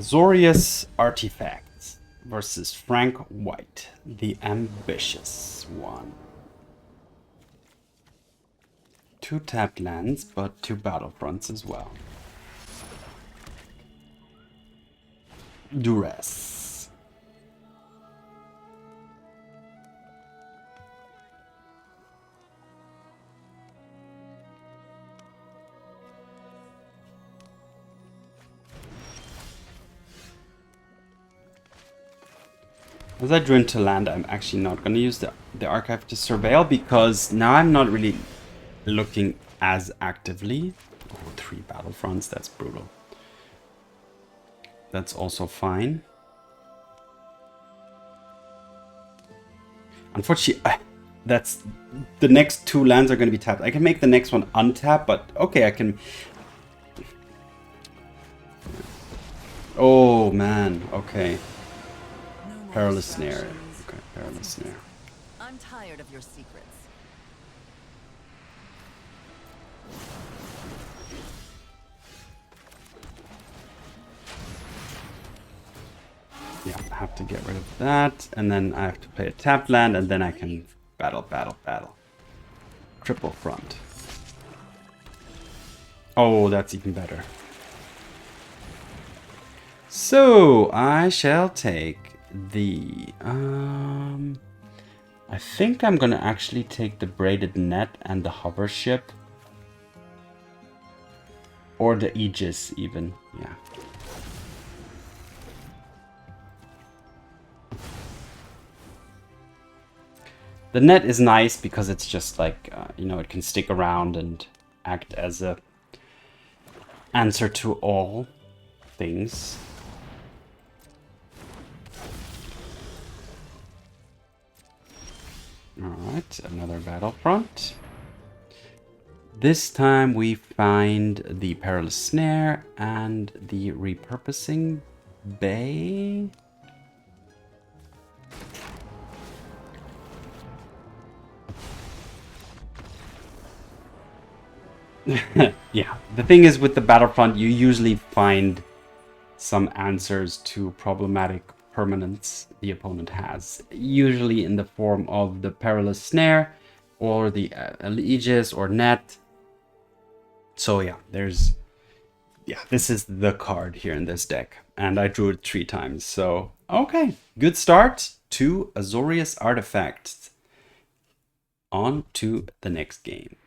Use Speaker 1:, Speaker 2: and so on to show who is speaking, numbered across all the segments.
Speaker 1: Azorius Artifacts versus Frank White, the ambitious one. 2 tapped lands, but 2 battlefronts as well. Duress. As I drew into land, I'm actually not going to use the archive to surveil because now I'm not really looking as actively. Oh, 3 battlefronts, that's brutal. That's also fine. Unfortunately, that's the next 2 lands are going to be tapped. I can make the next one untap, but okay, I can. Oh man, okay. Perilous Snare. Okay, Perilous Snare.
Speaker 2: I'm tired of your secrets.
Speaker 1: Yeah, I have to get rid of that, and then I have to play a tapped land, and then I can battle. Triple front. Oh, that's even better. So, I shall take the... I think I'm gonna actually take the Braided Net and the Hovership. Or the Aegis, even. Yeah. The net is nice because it's just like, you know, it can stick around and act as a answer to all things. Alright, another battlefront. This time we find the Perilous Snare and the Repurposing Bay. Yeah, the thing is with the Battlefront, you usually find some answers to problematic permanents the opponent has. Usually in the form of the Perilous Snare or the Aegis or Net. So yeah, this is the card here in this deck. And I drew it 3 times, so okay. Good start to Azorius Artifacts. On to the next game.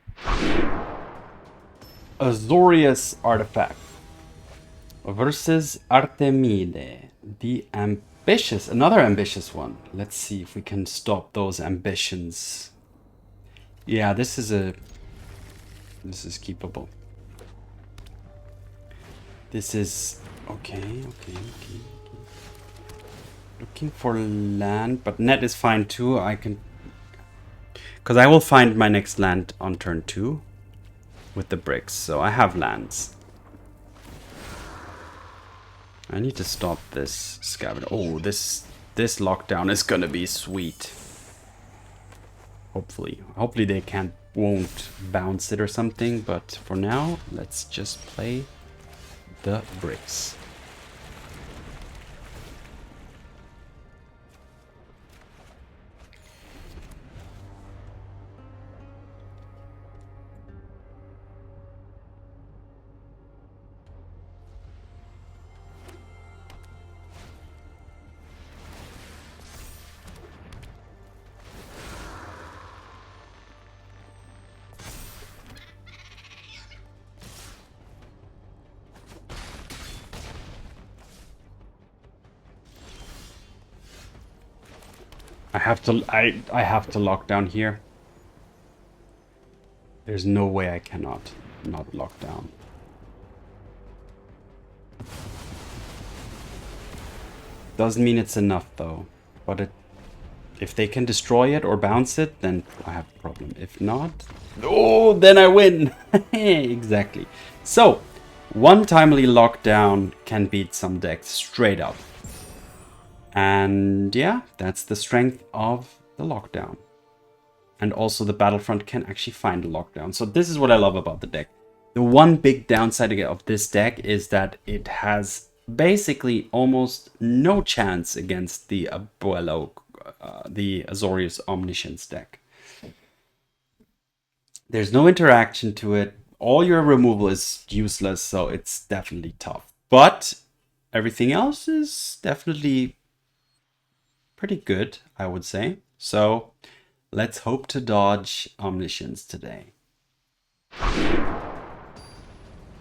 Speaker 1: Azorius Artifact versus Artemide, the ambitious, another ambitious one. Let's see if we can stop those ambitions. Yeah, this is keepable. This is okay. Looking for land, but net is fine too. I can, because I will find my next land on turn 2. With the bricks, so I have lands. I need to stop this scavenger. Oh, this lockdown is gonna be sweet. Hopefully they won't bounce it or something. But for now, let's just play the bricks. I have to lock down here. There's no way I cannot not lock down. Doesn't mean it's enough though. But if they can destroy it or bounce it, then I have a problem. If not, oh, then I win. Exactly. So, one timely lockdown can beat some decks straight up. And yeah, that's the strength of the lockdown. And also the Battlefront can actually find a lockdown. So this is what I love about the deck. The one big downside of this deck is that it has basically almost no chance against the Abuelo, the Azorius Omniscience deck. There's no interaction to it. All your removal is useless, so it's definitely tough. But everything else is definitely pretty good, I would say. So let's hope to dodge Omniscience today.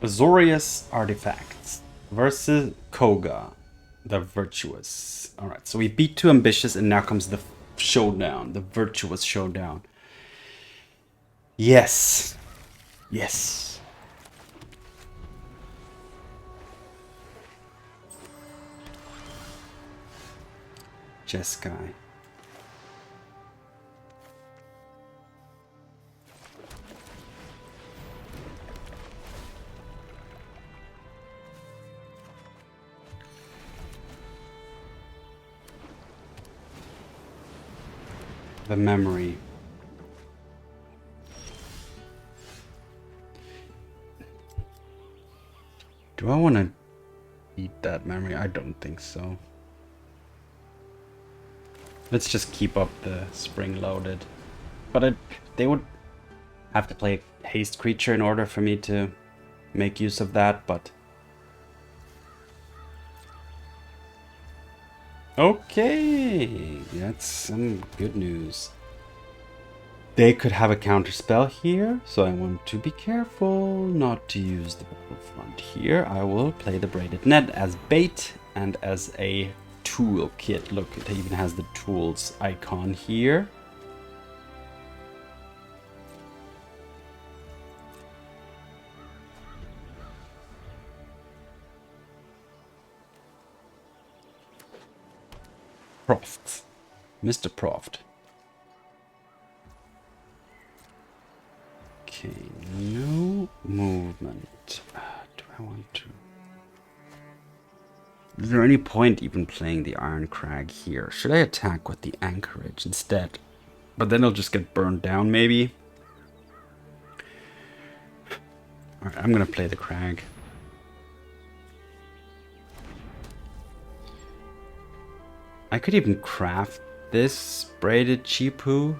Speaker 1: Azorius Artifacts versus Koga, the Virtuous. Alright, so we beat Too Ambitious, and now comes the showdown, the Virtuous showdown. Yes. Yes. Jeskai. The memory. Do I want to eat that memory? I don't think so. Let's just keep up the spring-loaded. But they would have to play haste creature in order for me to make use of that, but... Okay, that's some good news. They could have a counterspell here, so I want to be careful not to use the Battlefront here. I will play the Braided Net as bait and as a toolkit. Look, it even has the tools icon here. Proft. Mr. Proft. Okay, no movement. Do I want to... Is there any point even playing the Irencrag here? Should I attack with the Anchorage instead? But then it'll just get burned down, maybe? Alright, I'm gonna play the Crag. I could even craft this Braided Chipu.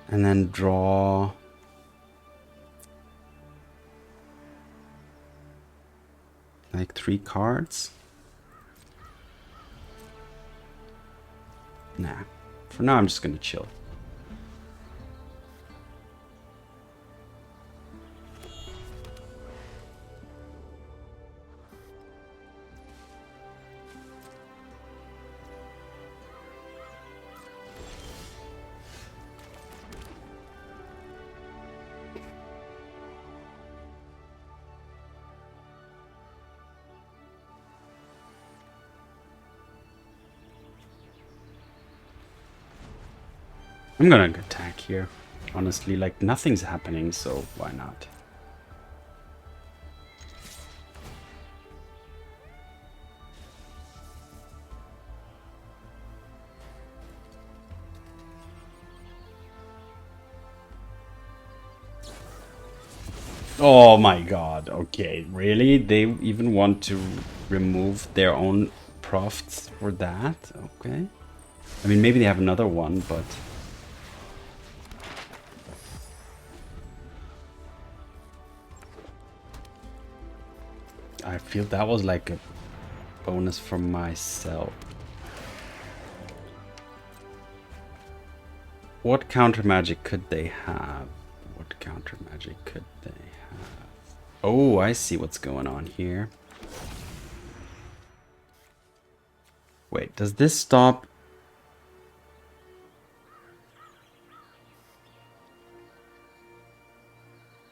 Speaker 1: And then draw... like 3 cards? Nah. For now I'm just gonna chill. I'm gonna attack here. Honestly, like, nothing's happening, so why not? Oh my god, okay, really? They even want to remove their own profts for that? Okay. I mean, maybe they have another one, but... I feel that was like a bonus for myself. What counter magic could they have? What counter magic could they have? Oh, I see what's going on here. Wait, does this stop?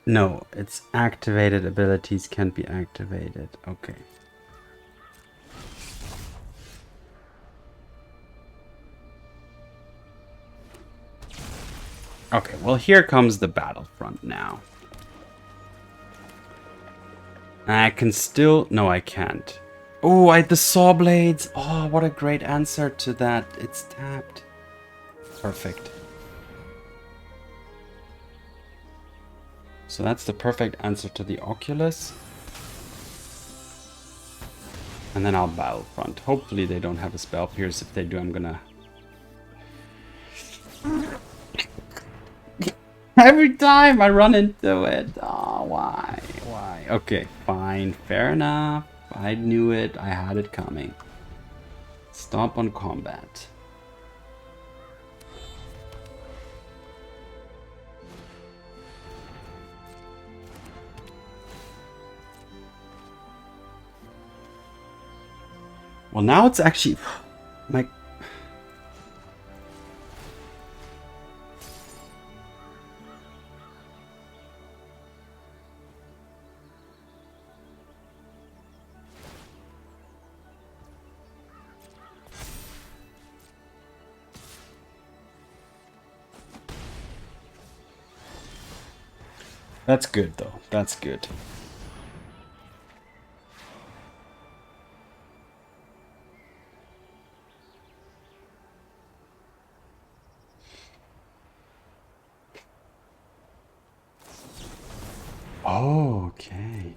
Speaker 1: No, its activated abilities can't be activated. Okay. Okay, well, here comes the Battlefront now. I can still... No, I can't. Oh, the Sawblades. Oh, what a great answer to that. It's tapped. Perfect. So that's the perfect answer to the Oculus. And then I'll Battlefront. Hopefully they don't have a Spell Pierce. If they do, I'm gonna... Every time I run into it. Oh, why? Why? Okay, fine. Fair enough. I knew it. I had it coming. Stomp on combat. Well, now it's actually... my... That's good, though. That's good. Oh, okay.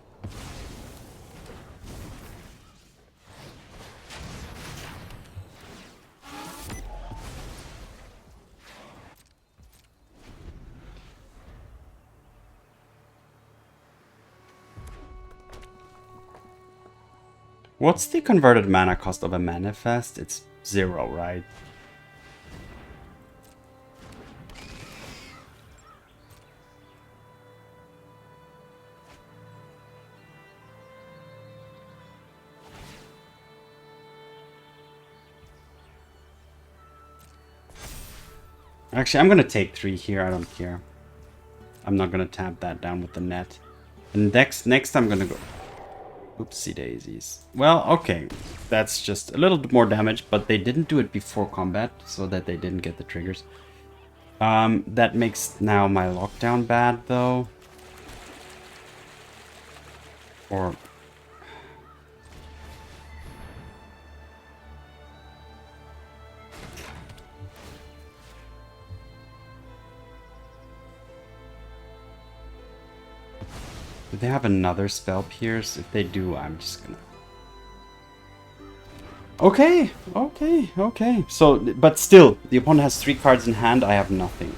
Speaker 1: What's the converted mana cost of a manifest? It's 0, right? Actually, I'm gonna take 3 here. I don't care. I'm not gonna tap that down with the net. And next I'm gonna go... Oopsie daisies. Well, okay. That's just a little bit more damage, but they didn't do it before combat, so that they didn't get the triggers. That makes now my lockdown bad, though. Or... do they have another Spell Pierce? If they do, I'm just gonna... Okay, okay, okay. So, but still, the opponent has 3 cards in hand, I have nothing.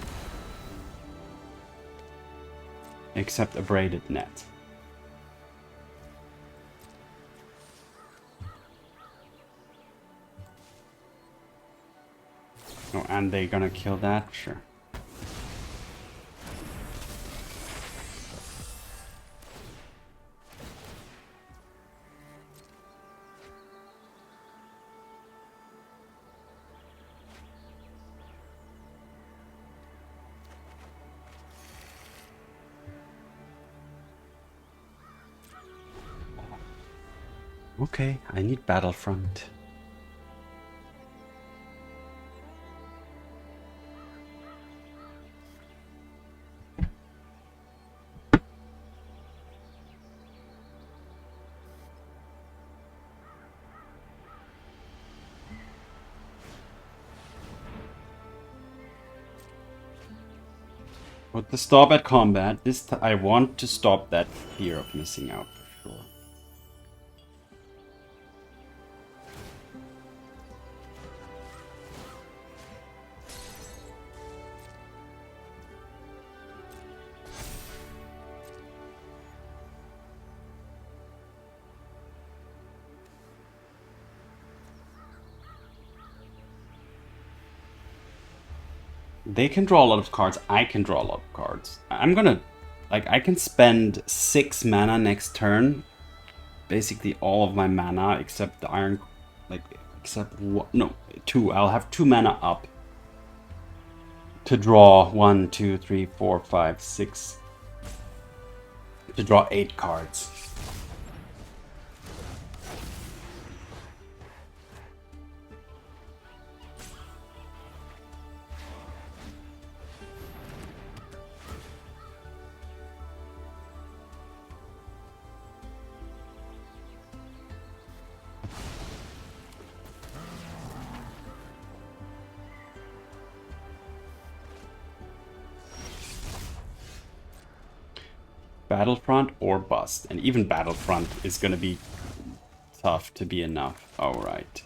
Speaker 1: Except a Braided Net. Oh, and they're gonna kill that? Sure. Okay, I need Battlefront. With the stop at combat, I want to stop that fear of missing out for sure. They can draw a lot of cards. I can draw a lot of cards. I'm gonna... like, I can spend 6 mana next turn. Basically all of my mana except the iron... like, except... no, 2. I'll have 2 mana up. To draw 1, 2, 3, 4, 5, 6. To draw 8 cards. Battlefront or bust. And even Battlefront is going to be tough to be enough. Alright.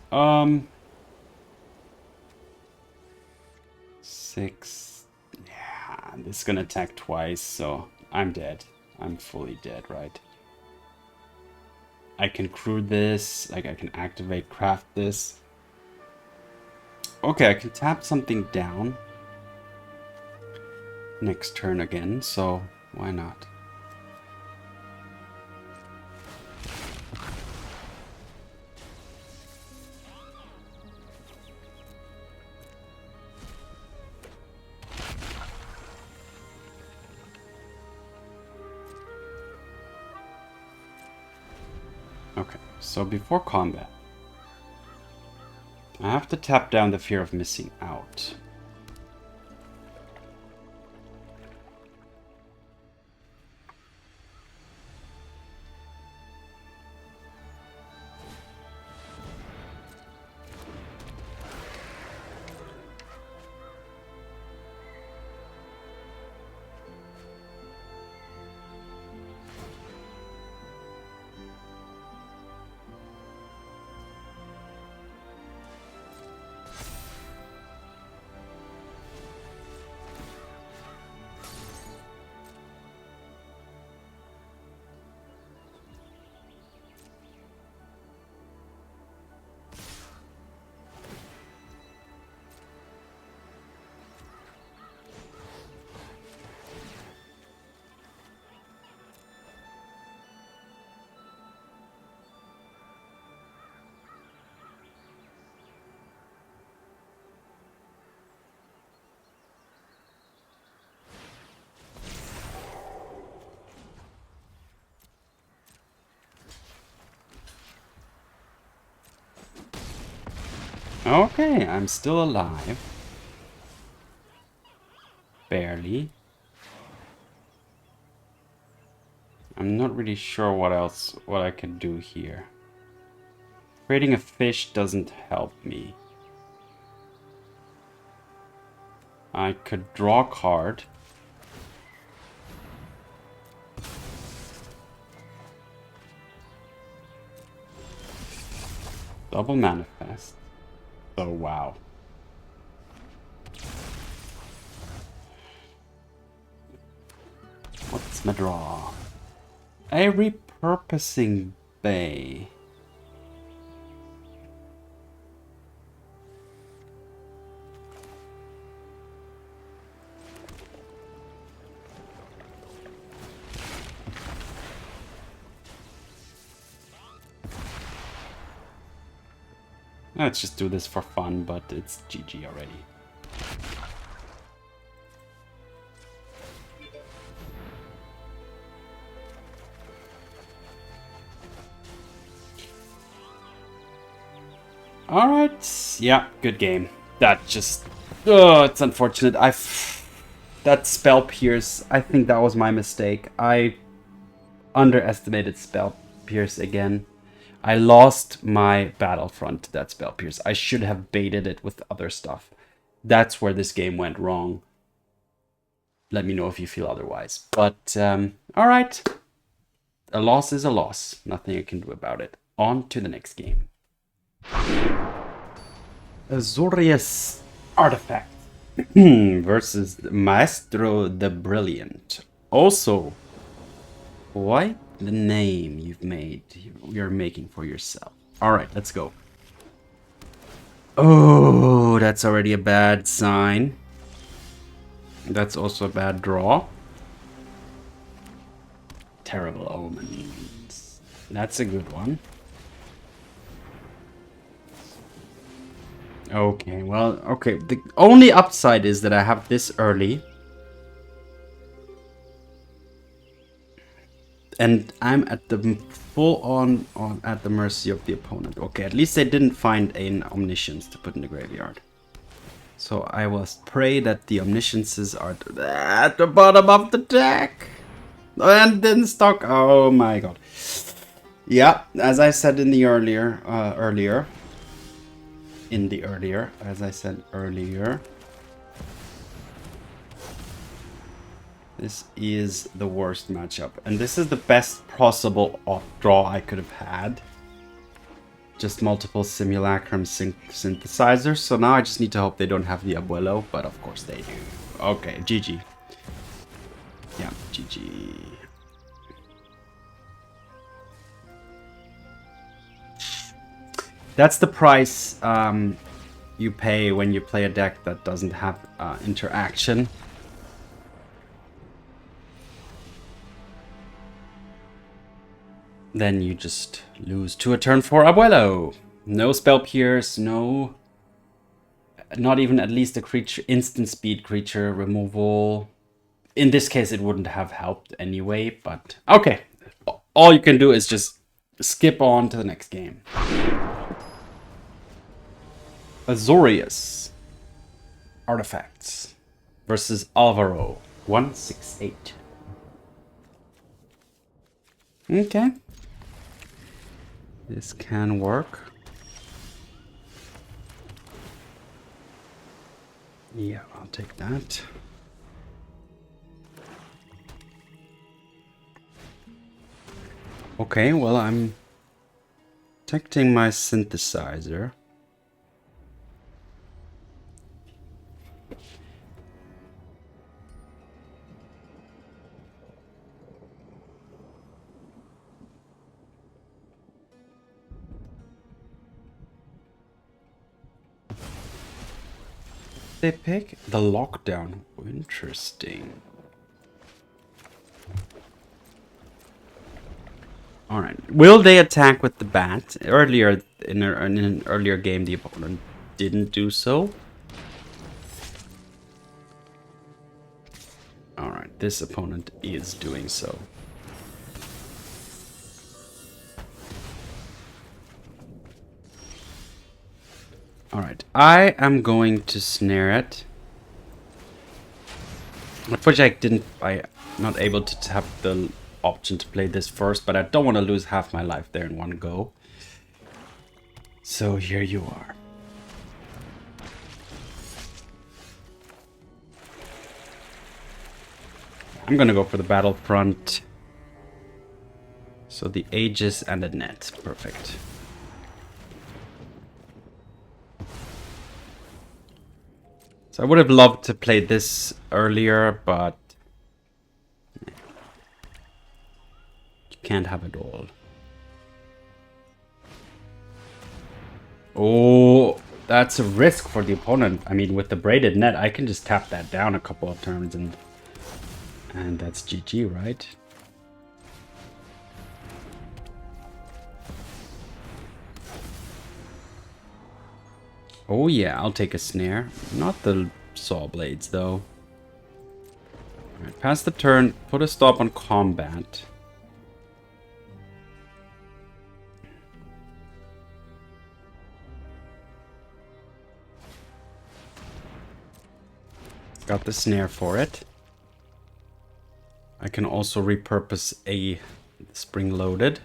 Speaker 1: 6. Yeah, this is gonna attack twice, so I'm dead. I'm fully dead, right? I can crew this, like I can activate, craft this. Okay, I can tap something down next turn again, so why not? Okay, so before combat, I have to tap down the fear of missing out. Okay, I'm still alive. Barely. I'm not really sure what I can do here. Creating a fish doesn't help me. I could draw a card. Double manifest. Oh, wow. What's my draw? A Repurposing Bay. Let's just do this for fun, but it's GG already. Alright, yeah, good game. That just... Oh, it's unfortunate. That Spell Pierce, I think that was my mistake. I underestimated Spell Pierce again. I lost my Battlefront to that Spell Pierce. I should have baited it with other stuff. That's where this game went wrong. Let me know if you feel otherwise. But, alright. A loss is a loss. Nothing I can do about it. On to the next game. Azorius Artifact versus Maestro the Brilliant. Also, quite the name you're making for yourself. Alright, let's go. Oh, that's already a bad sign. That's also a bad draw. Terrible omens. That's a good one. Okay, well, okay. The only upside is that I have this early. And I'm at the full-on at the mercy of the opponent. Okay, at least they didn't find an Omniscience to put in the graveyard. So I will pray that the Omnisciences are at the bottom of the deck. And then stock. Oh my god. Yeah, as I said in the earlier, as I said earlier, this is the worst matchup, and this is the best possible off draw I could have had. just multiple Simulacrum Synthesizers. So now I just need to hope they don't have the Abuelo, but of course they do. Okay, GG. Yeah, GG. That's the price you pay when you play a deck that doesn't have interaction. Then you just lose to a turn for Abuelo. No spell pierce, no... Not even at least a creature, instant speed creature removal. In this case, it wouldn't have helped anyway, but... Okay, all you can do is just skip on to the next game. Azorius. Artifacts. Versus Alvaro. 168. Okay. This can work. Yeah, I'll take that. Okay, well, I'm protecting my synthesizer. They pick the lockdown. Interesting. Alright. Will they attack with the bat? Earlier in an earlier game, the opponent didn't do so. Alright, this opponent is doing so. Alright, I am going to snare it. Unfortunately, I'm not able to tap the option to play this first, but I don't want to lose half my life there in one go. So here you are. I'm gonna go for the Battlefront. So the Aegis and the net. Perfect. So I would have loved to play this earlier, but you can't have it all. Oh, that's a risk for the opponent. I mean, with the Braided Net, I can just tap that down a couple of turns and that's GG, right? Oh yeah, I'll take a snare. Not the Sawblades, though. Alright, pass the turn, put a stop on combat. Got the snare for it. I can also repurpose a Spring-Loaded.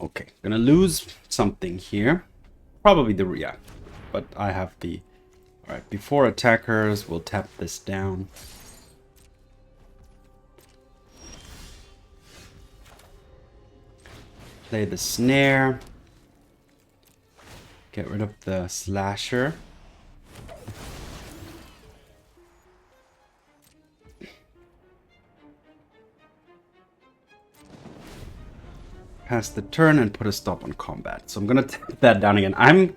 Speaker 1: Okay, gonna lose something here. Probably the Ria, but I have the... Alright, before attackers, we'll tap this down. Play the snare. Get rid of the slasher. Pass the turn and put a stop on combat. So I'm gonna tap that down again. I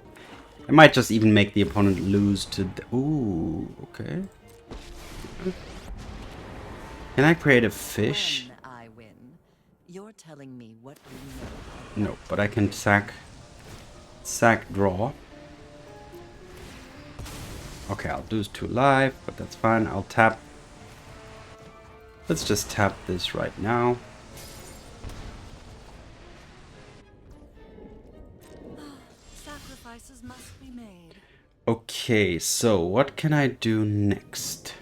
Speaker 1: might just even make the opponent lose to the... Ooh, okay. Can I create a fish?
Speaker 2: When I win, you're telling me what you know.
Speaker 1: No, but I can sack draw. Okay, I'll lose 2 life, but that's fine. I'll tap. Let's just tap this right now.
Speaker 2: Sacrifices must be made.
Speaker 1: Okay, so what can I do next?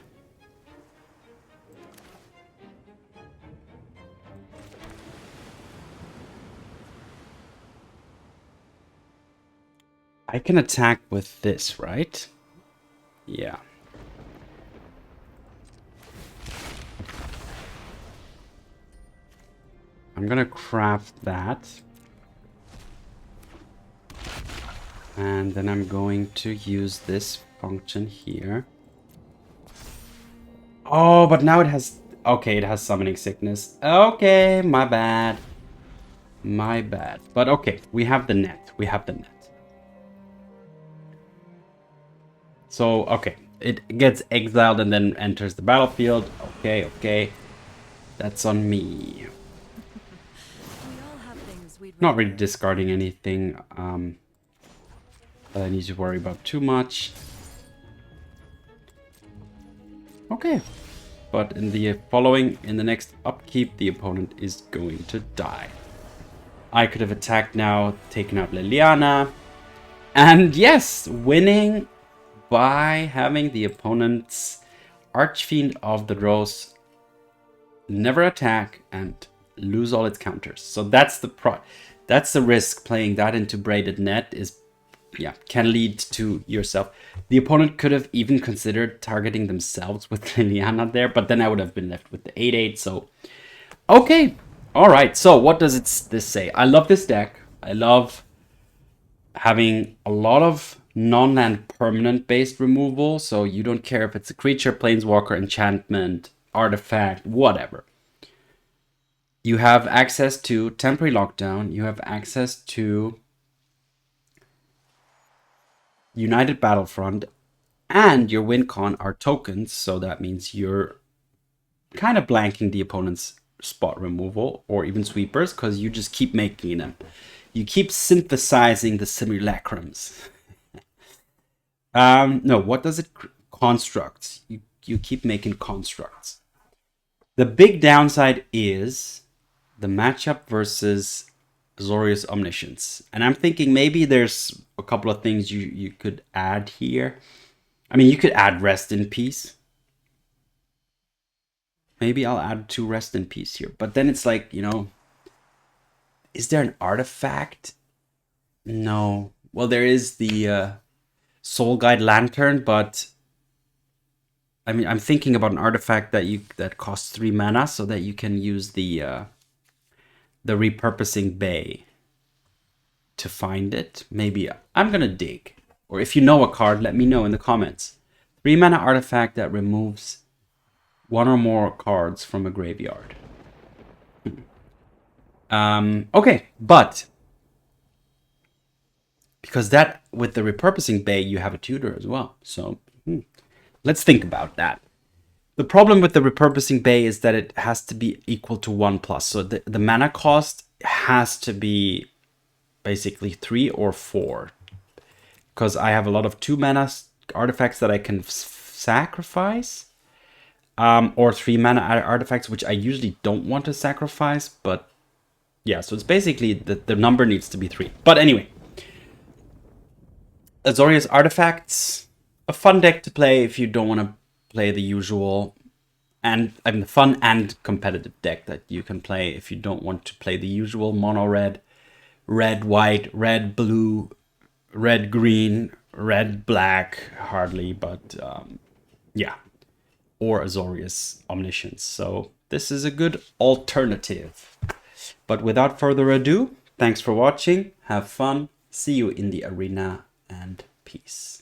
Speaker 1: I can attack with this, right? Yeah. I'm gonna craft that. And then I'm going to use this function here. Oh, but now it has... Okay, it has Summoning Sickness. Okay, my bad. My bad. But okay, we have the net. We have the net. So, okay. It gets exiled and then enters the battlefield. Okay, okay. That's on me. Not really discarding anything that I need to worry about too much. Okay. But in the following, in the next upkeep, the opponent is going to die. I could have attacked now, taken out Liliana. And yes, winning by having the opponent's Archfiend of the Rose never attack and lose all its counters. So that's the risk. Playing that into Braided Net is, yeah, can lead to yourself. The opponent could have even considered targeting themselves with Liliana there, but then I would have been left with the 8/8. So okay, all right. So what does this say? I love this deck. I love having a lot of non-land permanent based removal, so you don't care if it's a creature, planeswalker, enchantment, artifact, whatever. You have access to temporary lockdown, you have access to United Battlefront, and your win con are tokens, so that means you're kind of blanking the opponent's spot removal or even sweepers, because you just keep making them. You keep synthesizing the simulacrums. No, what does it? Constructs. You keep making constructs. The big downside is the matchup versus Azorius Omniscience. And I'm thinking maybe there's a couple of things you could add here. I mean, you could add Rest in Peace. Maybe I'll add 2 Rest in Peace here. But then it's like, you know, is there an artifact? No. Well, there is the Soul Guide Lantern, but I mean, I'm thinking about an artifact that costs 3 mana, so that you can use the Repurposing Bay to find it. Maybe I'm gonna dig, or if you know a card, let me know in the comments. 3 mana artifact that removes 1 or more cards from a graveyard. Okay, but because that with the Repurposing Bay, you have a tutor as well. So let's think about that. The problem with the Repurposing Bay is that it has to be equal to 1+. So the mana cost has to be basically 3 or 4. Because I have a lot of 2 mana artifacts that I can sacrifice. Or 3 mana artifacts, which I usually don't want to sacrifice. But yeah, so it's basically the number needs to be 3. But anyway. Azorius Artifacts. A fun deck to play if you don't want to play the usual, and I mean fun and competitive deck that you can play if you don't want to play the usual mono red, red white, red blue, red green, red black, hardly, but yeah, or Azorius Omniscience. So this is a good alternative. But without further ado, thanks for watching, have fun, see you in the arena, and peace.